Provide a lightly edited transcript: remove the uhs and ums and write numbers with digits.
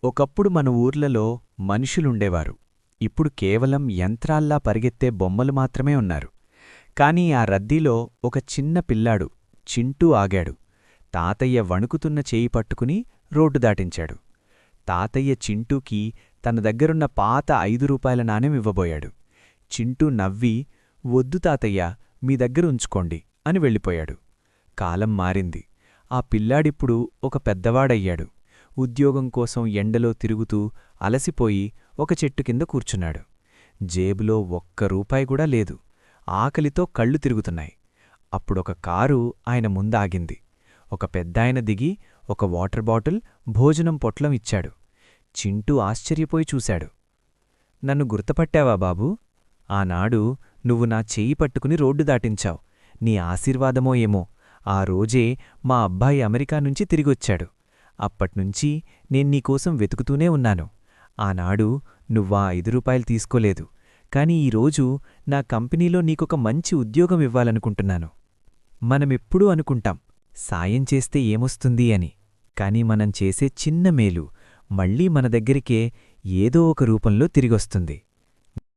ఒకప్పుడు మన ఊర్లలో మనుషులుండేవారు. ఇప్పుడు కేవలం యంత్రాల్లా పరిగెత్తే బొమ్మలు మాత్రమే ఉన్నారు. కాని ఆ రద్దీలో ఒక చిన్న పిల్లాడు చింటూ ఆగాడు. తాతయ్య వణుకుతున్న చేయి పట్టుకుని రోడ్డు దాటించాడు. తాతయ్య చింటూకి తన దగ్గరున్న పాత 5 రూపాయల నాణెం ఇవ్వబోయాడు. చింటూ నవ్వి, "వద్దు తాతయ్య, మీ దగ్గర ఉంచుకోండి" అని వెళ్ళిపోయాడు. కాలం మారింది. ఆ పిల్లాడిప్పుడు ఒక పెద్దవాడయ్యాడు. ఉద్యోగం కోసం ఎండలో తిరుగుతూ అలసిపోయి ఒక చెట్టు కింద కూర్చున్నాడు. జేబులో ఒక్క రూపాయి కూడా లేదు. ఆకలితో కళ్ళు తిరుగుతున్నాయి. అప్పుడొక కారు ఆయన ముందాగింది. ఒక పెద్దాయన దిగి ఒక వాటర్ బాటిల్, భోజనం పొట్లం ఇచ్చాడు. చింటూ ఆశ్చర్యపోయి చూశాడు. "నన్ను గుర్తుపట్టావా బాబూ? ఆనాడు నువ్వు నా చెయ్యి పట్టుకుని రోడ్డు దాటించావు. నీ ఆశీర్వాదమో ఏమో, ఆ రోజే మా అబ్బాయి అమెరికా నుంచి తిరిగొచ్చాడు. అప్పట్నుంచీ నేన్నీకోసం వెతుకుతూనే ఉన్నాను. ఆనాడు నువ్వా 5 రూపాయలు తీసుకోలేదు. కాని ఈరోజు నా కంపెనీలో నీకొక మంచి ఉద్యోగం ఇవ్వాలనుకుంటున్నాను." మనమెప్పుడూ అనుకుంటాం, సాయం చేస్తే ఏమొస్తుంది అని. కాని మనం చేసే చిన్న మేలు మళ్ళీ మన దగ్గరికే ఏదో ఒక రూపంలో తిరిగొస్తుంది.